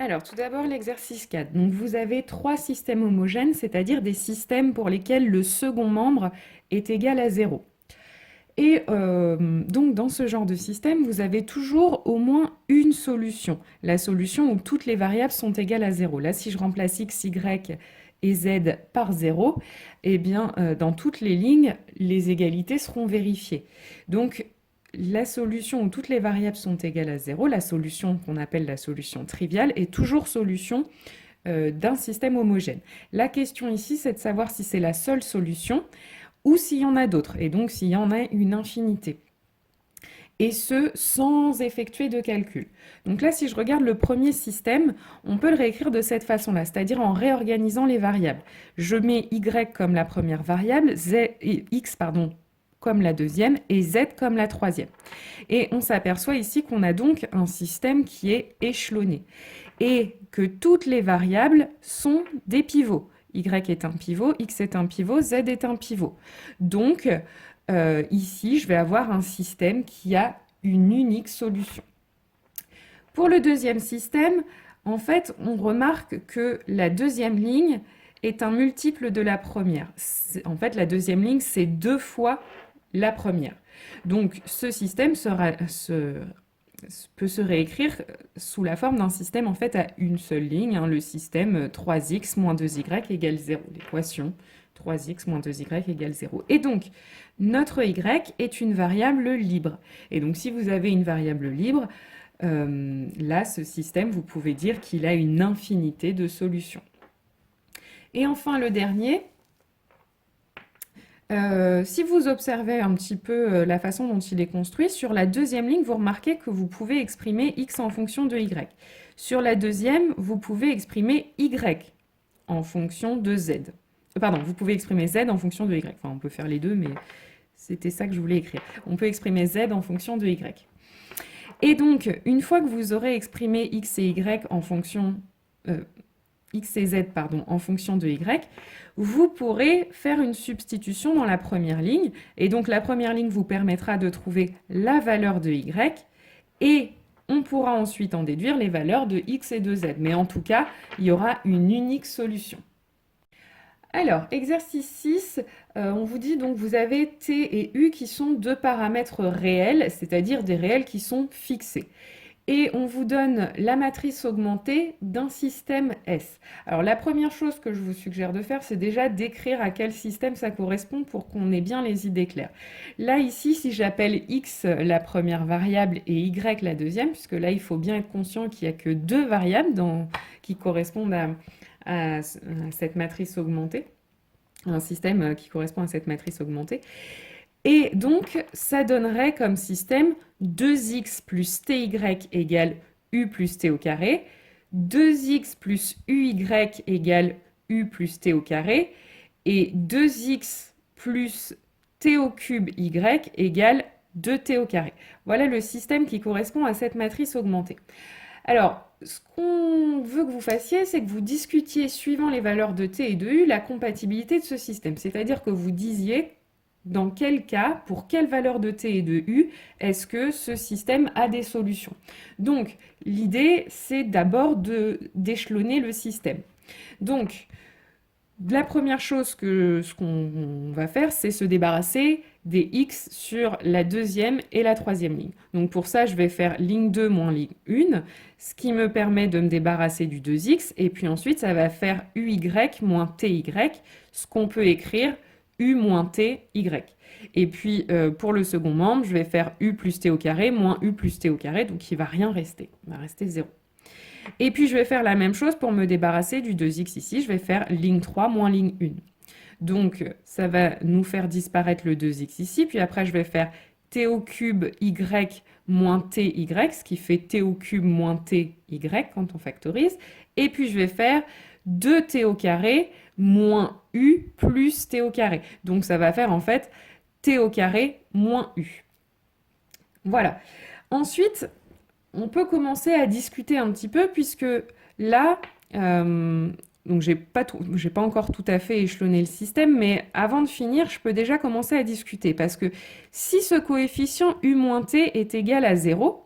Alors, tout d'abord, l'exercice 4. Donc, vous avez trois systèmes homogènes, c'est-à-dire des systèmes pour lesquels le second membre est égal à 0. Et donc, dans ce genre de système, vous avez toujours au moins une solution. La solution où toutes les variables sont égales à 0. Là, si je remplace x, y et z par 0, eh bien, dans toutes les lignes, les égalités seront vérifiées. Donc, la solution où toutes les variables sont égales à 0, la solution qu'on appelle la solution triviale, est toujours solution d'un système homogène. La question ici, c'est de savoir si c'est la seule solution ou s'il y en a d'autres, et donc s'il y en a une infinité. Et ce, sans effectuer de calcul. Donc là, si je regarde le premier système, on peut le réécrire de cette façon-là, c'est-à-dire en réorganisant les variables. Je mets y comme la première variable, x comme la deuxième, et z comme la troisième. Et on s'aperçoit ici qu'on a donc un système qui est échelonné, et que toutes les variables sont des pivots. Y est un pivot, X est un pivot, Z est un pivot. Donc, ici, je vais avoir un système qui a une unique solution. Pour le deuxième système, en fait, on remarque que la deuxième ligne est un multiple de la première. En fait, la deuxième ligne, c'est 2 fois la première. Donc, ce système peut se réécrire sous la forme d'un système en fait à une seule ligne, le système 3x moins 2y égale 0, l'équation 3x moins 2y égale 0. Et donc, notre y est une variable libre. Et donc, si vous avez une variable libre, là, ce système, vous pouvez dire qu'il a une infinité de solutions. Et enfin, le dernier, si vous observez un petit peu la façon dont il est construit, sur la deuxième ligne, vous remarquez que vous pouvez exprimer x en fonction de y. Sur la deuxième, vous pouvez exprimer y en fonction de z. Pardon, vous pouvez exprimer z en fonction de y. Enfin, on peut faire les deux, mais c'était ça que je voulais écrire. On peut exprimer z en fonction de y. Et donc, une fois que vous aurez exprimé x et y en fonction... x et z en fonction de y, vous pourrez faire une substitution dans la première ligne. Et donc la première ligne vous permettra de trouver la valeur de y et on pourra ensuite en déduire les valeurs de x et de z. Mais en tout cas, il y aura une unique solution. Alors, exercice 6, on vous dit donc vous avez t et u qui sont deux paramètres réels, c'est-à-dire des réels qui sont fixés. Et on vous donne la matrice augmentée d'un système S. Alors la première chose que je vous suggère de faire, c'est déjà d'écrire à quel système ça correspond pour qu'on ait bien les idées claires. Là, ici, si j'appelle X la première variable et Y la deuxième, puisque là, il faut bien être conscient qu'il n'y a que deux variables qui correspondent à cette matrice augmentée, un système qui correspond à cette matrice augmentée. Et donc, ça donnerait comme système 2x plus ty égale u plus t au carré, 2x plus uy égale u plus t au carré, et 2x plus t au cube y égale 2t au carré. Voilà le système qui correspond à cette matrice augmentée. Alors, ce qu'on veut que vous fassiez, c'est que vous discutiez, suivant les valeurs de t et de u, la compatibilité de ce système. C'est-à-dire que vous disiez dans quel cas, pour quelle valeur de t et de u, est-ce que ce système a des solutions. Donc, l'idée, c'est d'abord d'échelonner le système. Donc, la première chose ce qu'on va faire, c'est se débarrasser des x sur la deuxième et la troisième ligne. Donc pour ça, je vais faire ligne 2 moins ligne 1, ce qui me permet de me débarrasser du 2x, et puis ensuite, ça va faire uy moins ty, ce qu'on peut écrire u moins t, y. Et puis, pour le second membre, je vais faire u plus t au carré moins u plus t au carré, donc il ne va rien rester, il va rester 0. Et puis, je vais faire la même chose pour me débarrasser du 2x ici, je vais faire ligne 3 moins ligne 1. Donc, ça va nous faire disparaître le 2x ici, puis après, je vais faire t au cube y moins ty, ce qui fait t au cube moins ty quand on factorise. Et puis, je vais faire 2t au carré moins u plus t au carré. Donc ça va faire en fait t au carré moins u. Voilà. Ensuite, on peut commencer à discuter un petit peu puisque là, donc j'ai pas encore tout à fait échelonné le système, mais avant de finir, je peux déjà commencer à discuter parce que si ce coefficient u moins t est égal à 0,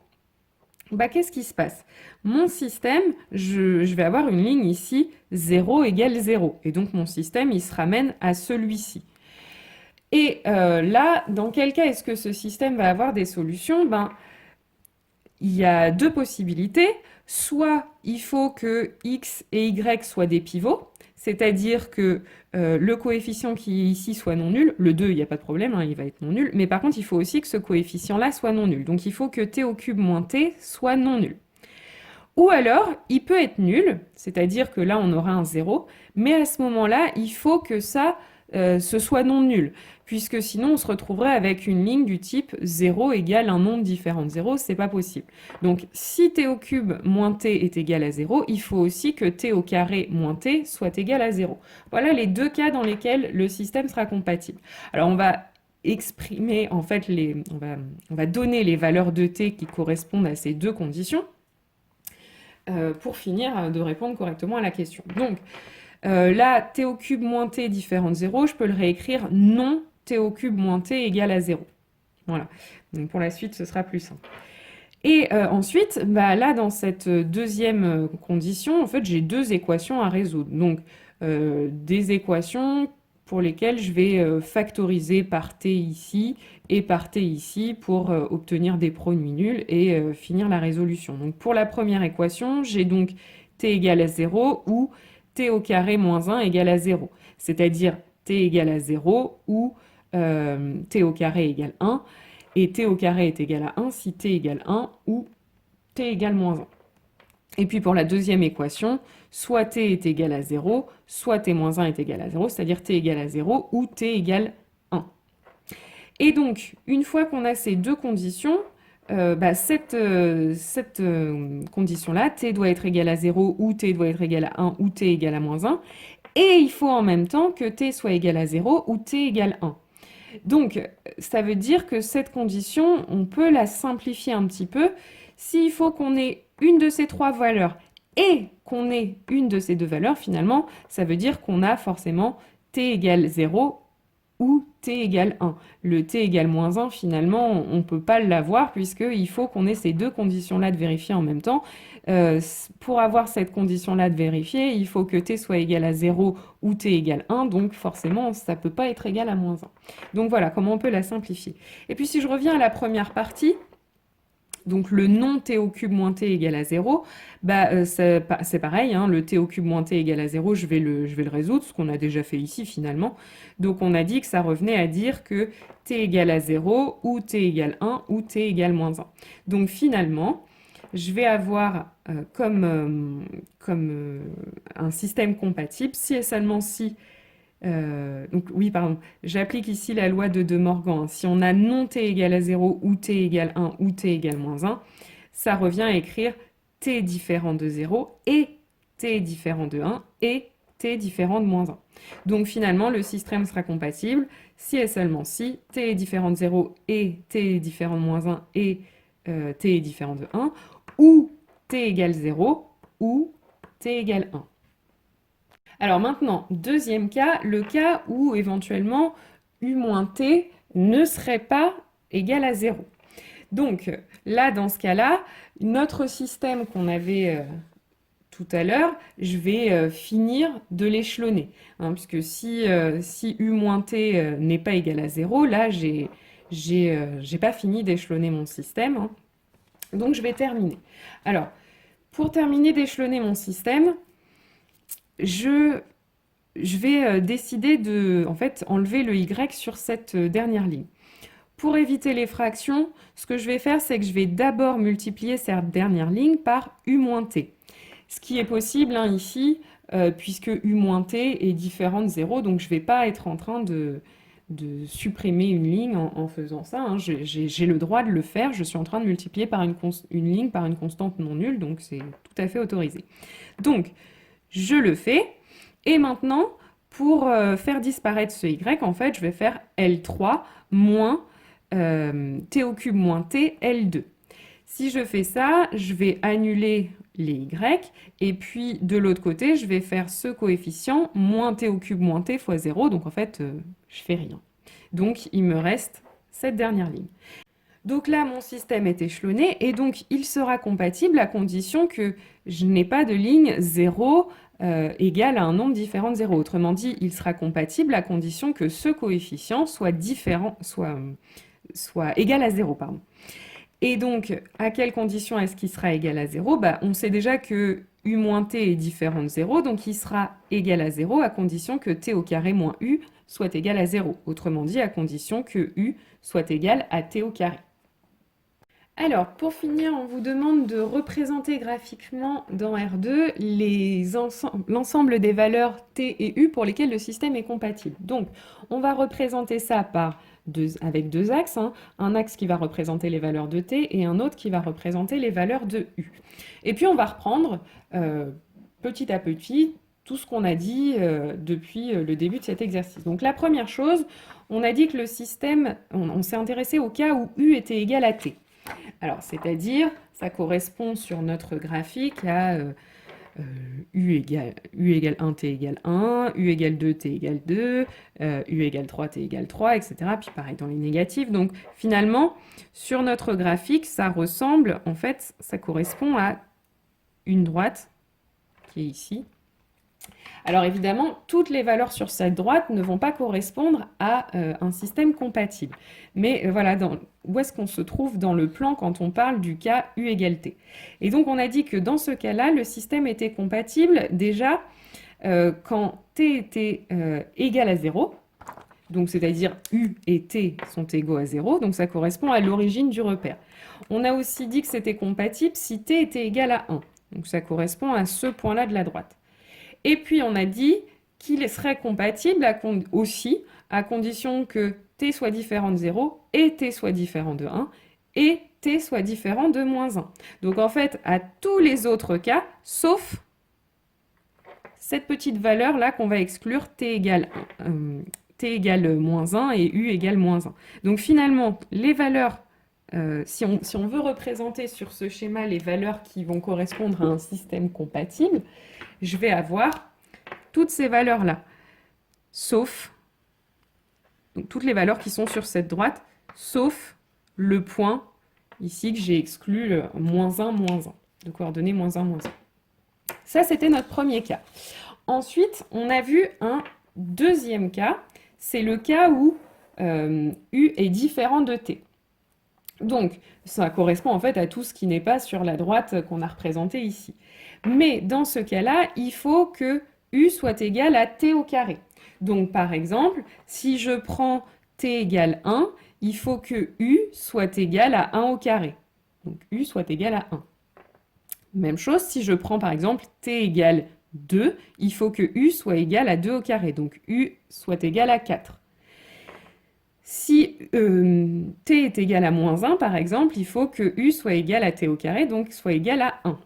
bah, qu'est-ce qui se passe? Mon système, je vais avoir une ligne ici, 0 égale 0. Et donc mon système, il se ramène à celui-ci. Et là, dans quel cas est-ce que ce système va avoir des solutions? Ben, il y a deux possibilités. Soit il faut que x et y soient des pivots, c'est-à-dire que le coefficient qui est ici soit non nul. Le 2, il n'y a pas de problème, hein, il va être non nul. Mais par contre, il faut aussi que ce coefficient-là soit non nul. Donc il faut que t au cube moins t soit non nul. Ou alors, il peut être nul, c'est-à-dire que là, on aura un 0, mais à ce moment-là, il faut que ça, ce soit non nul, puisque sinon, on se retrouverait avec une ligne du type 0 égale un nombre différent de 0, c'est pas possible. Donc, si t au cube moins t est égal à 0, il faut aussi que t au carré moins t soit égal à 0. Voilà les deux cas dans lesquels le système sera compatible. Alors, on va exprimer, en fait, on va donner les valeurs de t qui correspondent à ces deux conditions. Pour finir de répondre correctement à la question. Donc là, t au cube moins t différent de 0, je peux le réécrire non t au cube moins t égale à 0. Voilà. Donc pour la suite, ce sera plus simple. Et ensuite, bah, là, dans cette deuxième condition, en fait, j'ai deux équations à résoudre. Donc des équations pour lesquelles je vais factoriser par t ici et par t ici pour obtenir des produits nuls et finir la résolution. Donc pour la première équation, j'ai donc t égale à 0 ou t au carré moins 1 égale à 0. C'est-à-dire t égale à 0 ou t au carré égale 1. Et t au carré est égal à 1 si t égale 1 ou t égale moins 1. Et puis pour la deuxième équation, soit t est égal à 0, soit t moins 1 est égal à 0, c'est-à-dire t égale à 0 ou t égale 1. Et donc, une fois qu'on a ces deux conditions, cette condition-là, t doit être égal à 0 ou t doit être égal à 1 ou t égale à moins 1. Et il faut en même temps que t soit égal à 0 ou t égale 1. Donc, ça veut dire que cette condition, on peut la simplifier un petit peu. S'il faut qu'on ait une de ces trois valeurs et qu'on ait une de ces deux valeurs, finalement, ça veut dire qu'on a forcément t égale 0 ou t égale 1. Le t égale moins 1, finalement, on ne peut pas l'avoir puisqu'il faut qu'on ait ces deux conditions-là de vérifier en même temps. Pour avoir cette condition-là de vérifier, il faut que t soit égal à 0 ou t égale 1, donc forcément, ça ne peut pas être égal à moins 1. Donc voilà comment on peut la simplifier. Et puis si je reviens à la première partie, donc le non t au cube moins t égale à 0, c'est pareil, hein, le t au cube moins t égale à 0, je vais le résoudre, ce qu'on a déjà fait ici finalement. Donc on a dit que ça revenait à dire que t égale à 0 ou t égale 1 ou t égale moins 1. Donc finalement, je vais avoir comme un système compatible si et seulement si donc oui, pardon, j'applique ici la loi de De Morgan, hein. Si on a non t égale à 0 ou t égale 1 ou t égale moins 1, ça revient à écrire t différent de 0 et t différent de 1 et t différent de moins 1. Donc finalement, le système sera compatible si et seulement si t est différent de 0 et t est différent de moins 1 et t est différent de 1, ou t égale 0 ou t égale 1. Alors maintenant, deuxième cas, le cas où éventuellement u moins t ne serait pas égal à 0. Donc là, dans ce cas-là, notre système qu'on avait tout à l'heure, je vais finir de l'échelonner. Hein, puisque si u moins t n'est pas égal à 0, là, j'ai pas fini d'échelonner mon système. Hein. Donc je vais terminer. Alors, pour terminer d'échelonner mon système, je vais décider de en fait, enlever le y sur cette dernière ligne. Pour éviter les fractions, ce que je vais faire, c'est que je vais d'abord multiplier cette dernière ligne par u moins t. Ce qui est possible hein, ici, puisque u moins t est différent de 0, donc je ne vais pas être en train de supprimer une ligne en faisant ça. Hein. J'ai le droit de le faire, je suis en train de multiplier par une ligne par une constante non nulle, donc c'est tout à fait autorisé. Donc, je le fais. Et maintenant, pour faire disparaître ce y, en fait, je vais faire L3 moins t au cube moins t, L2. Si je fais ça, je vais annuler les y, et puis de l'autre côté, je vais faire ce coefficient, moins t au cube moins t fois 0, donc en fait, je fais rien. Donc, il me reste cette dernière ligne. Donc là, mon système est échelonné et donc il sera compatible à condition que je n'ai pas de ligne 0 égale à un nombre différent de 0. Autrement dit, il sera compatible à condition que ce coefficient soit égal à 0, pardon. Et donc, à quelle condition est-ce qu'il sera égal à 0? On sait déjà que u moins t est différent de 0, donc il sera égal à 0 à condition que t au carré moins u soit égal à 0. Autrement dit, à condition que u soit égal à t au carré. Alors, pour finir, on vous demande de représenter graphiquement dans R2 l'ensemble des valeurs t et u pour lesquelles le système est compatible. Donc, on va représenter ça avec deux axes, hein. Un axe qui va représenter les valeurs de t et un autre qui va représenter les valeurs de u. Et puis, on va reprendre petit à petit tout ce qu'on a dit depuis le début de cet exercice. Donc, la première chose, on a dit que le système, on s'est intéressé au cas où u était égal à t. Alors, c'est-à-dire, ça correspond sur notre graphique à u égale 1, t égale 1, u égale 2, t égale 2, u égale 3, t égale 3, etc. Puis pareil dans les négatifs. Donc, finalement, sur notre graphique, ça ressemble, en fait, ça correspond à une droite qui est ici. Alors évidemment, toutes les valeurs sur cette droite ne vont pas correspondre à un système compatible. Mais voilà, où est-ce qu'on se trouve dans le plan quand on parle du cas u égale t? Et donc on a dit que dans ce cas-là, le système était compatible déjà quand t était égal à 0. Donc c'est-à-dire u et t sont égaux à 0. Donc ça correspond à l'origine du repère. On a aussi dit que c'était compatible si t était égal à 1. Donc ça correspond à ce point-là de la droite. Et puis, on a dit qu'il serait compatible aussi à condition que t soit différent de 0 et t soit différent de 1 et t soit différent de moins 1. Donc, en fait, à tous les autres cas, sauf cette petite valeur-là qu'on va exclure, t égale moins 1 et u égale moins 1. Donc, finalement, les valeurs, si on veut représenter sur ce schéma les valeurs qui vont correspondre à un système compatible, je vais avoir toutes ces valeurs-là, sauf, donc toutes les valeurs qui sont sur cette droite, sauf le point ici que j'ai exclu, le moins 1, de coordonnées moins 1, moins 1. Ça, c'était notre premier cas. Ensuite, on a vu un deuxième cas, c'est le cas où u est différent de t. Donc, ça correspond en fait à tout ce qui n'est pas sur la droite qu'on a représenté ici. Mais dans ce cas-là, il faut que u soit égal à t au carré. Donc, par exemple, si je prends t égale 1, il faut que u soit égal à 1 au carré. Donc, u soit égal à 1. Même chose, si je prends par exemple t égale 2, il faut que u soit égal à 2 au carré. Donc, u soit égal à 4. Si t est égal à moins 1, par exemple, il faut que u soit égal à t au carré, donc soit égal à 1.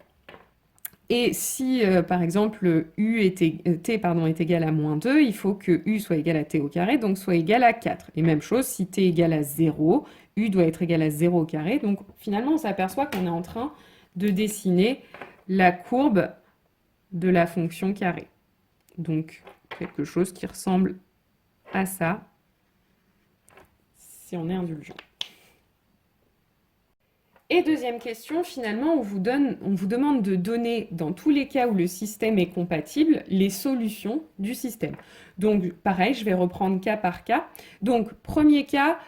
Et si, par exemple, t est égal à moins 2, il faut que u soit égal à t au carré, donc soit égal à 4. Et même chose, si t est égal à 0, u doit être égal à 0 au carré. Donc finalement, on s'aperçoit qu'on est en train de dessiner la courbe de la fonction carré. Donc quelque chose qui ressemble à ça, si on est indulgent. Et deuxième question, finalement, on vous demande de donner, dans tous les cas où le système est compatible, les solutions du système. Donc, pareil, je vais reprendre cas par cas. Donc, premier cas,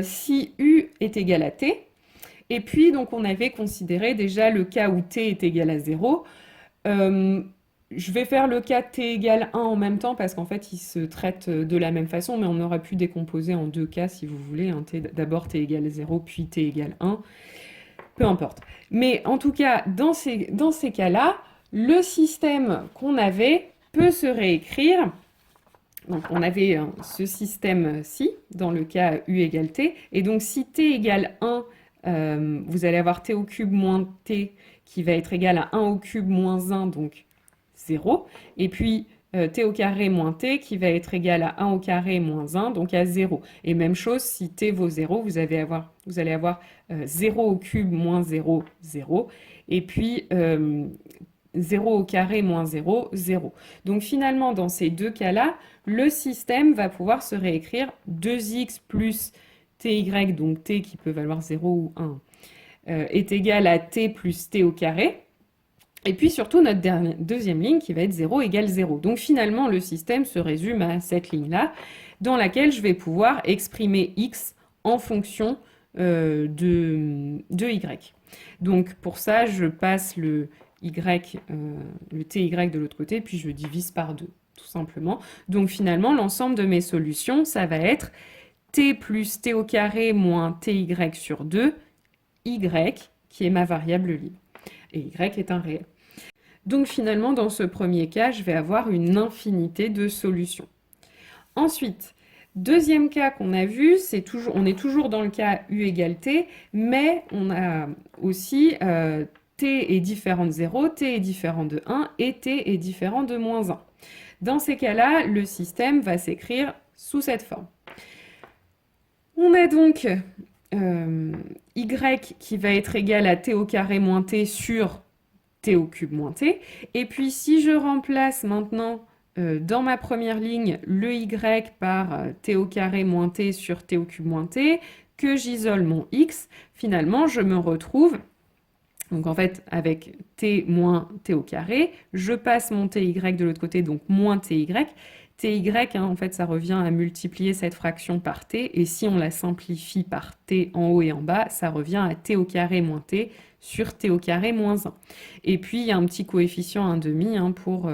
si u est égal à t. Et puis, donc, on avait considéré déjà le cas où t est égal à 0. Je vais faire le cas t égale 1 en même temps parce qu'en fait, ils se traitent de la même façon, mais on aurait pu décomposer en deux cas si vous voulez. Hein, d'abord t égale 0, puis t égale 1. Peu importe. Mais en tout cas, dans ces cas-là, le système qu'on avait peut se réécrire. Donc, on avait ce système-ci, dans le cas u égale t. Et donc, si t égale 1, vous allez avoir t au cube moins t qui va être égal à 1 au cube moins 1, donc 0. Et puis, t au carré moins t qui va être égal à 1 au carré moins 1, donc à 0. Et même chose, si t vaut 0, vous allez avoir 0 au cube moins 0, 0. Et puis 0 au carré moins 0, 0. Donc finalement, dans ces deux cas-là, le système va pouvoir se réécrire 2x plus ty, donc t qui peut valoir 0 ou 1, est égal à t plus t au carré. Et puis surtout notre deuxième ligne qui va être 0 égale 0. Donc finalement, le système se résume à cette ligne-là, dans laquelle je vais pouvoir exprimer x en fonction de y. Donc pour ça, je passe le ty de l'autre côté, puis je divise par 2, tout simplement. Donc finalement, l'ensemble de mes solutions, ça va être t plus t au carré moins ty sur 2, y, qui est ma variable libre. Et y est un réel. Donc finalement, dans ce premier cas, je vais avoir une infinité de solutions. Ensuite, deuxième cas qu'on a vu, on est toujours dans le cas u égale t, mais on a aussi t est différent de 0, t est différent de 1 et t est différent de moins 1. Dans ces cas-là, le système va s'écrire sous cette forme. On a donc y qui va être égal à t au carré moins t sur t au cube moins t. Et puis si je remplace maintenant dans ma première ligne le y par t au carré moins t sur t au cube moins t, que j'isole mon x, finalement je me retrouve, donc en fait avec t moins t au carré, je passe mon ty de l'autre côté, donc moins ty. Ty, en fait, ça revient à multiplier cette fraction par t, et si on la simplifie par t en haut et en bas, ça revient à t au carré moins t sur t au carré moins 1. Et puis, il y a un petit coefficient 1/2 pour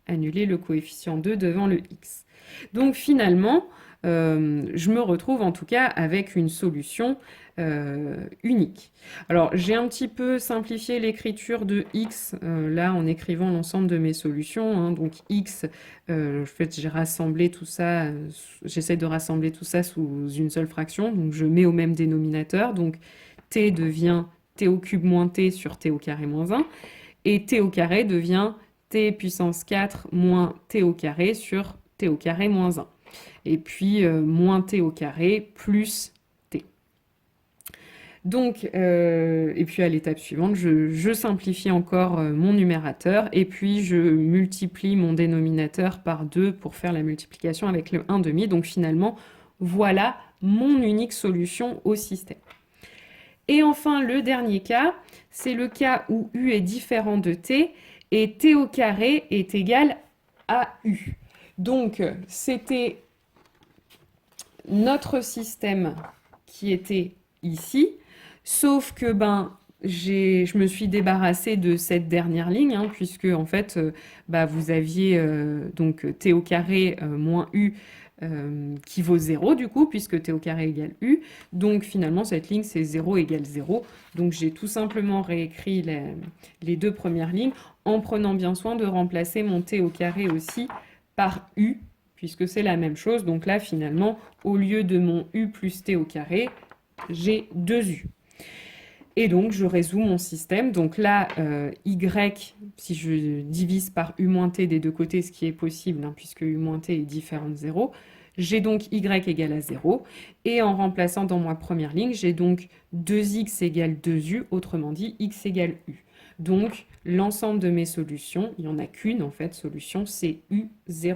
annuler le coefficient 2 devant le x. Donc finalement, je me retrouve en tout cas avec une solution unique. Alors, j'ai un petit peu simplifié l'écriture de x, là, en écrivant l'ensemble de mes solutions. Donc x, en fait, j'ai rassemblé tout ça, j'essaie de rassembler tout ça sous une seule fraction, donc je mets au même dénominateur. Donc t devient t au cube moins t sur t au carré moins 1, et t au carré devient t puissance 4 moins t au carré sur t au carré moins 1. Et puis moins t au carré plus t. Donc, et puis à l'étape suivante, je simplifie encore mon numérateur, et puis je multiplie mon dénominateur par 2 pour faire la multiplication avec le 1/2. Donc finalement, voilà mon unique solution au système. Et enfin, le dernier cas, c'est le cas où u est différent de t, et t au carré est égal à u. Donc, c'était notre système qui était ici, sauf que je me suis débarrassée de cette dernière ligne, puisque en fait, vous aviez donc t au carré moins u qui vaut 0 du coup, puisque t au carré égale u. Donc finalement, cette ligne, c'est 0 égale 0. Donc j'ai tout simplement réécrit les deux premières lignes en prenant bien soin de remplacer mon t au carré aussi par u, puisque c'est la même chose. Donc là, finalement, au lieu de mon u plus t au carré, j'ai 2u. Et donc, je résous mon système. Donc là, y, si je divise par u moins t des deux côtés, ce qui est possible, puisque u moins t est différent de 0, j'ai donc y égale à 0. Et en remplaçant dans ma première ligne, j'ai donc 2x égale 2u, autrement dit, x égale u. Donc, l'ensemble de mes solutions, il n'y en a qu'une en fait, solution, c'est u0.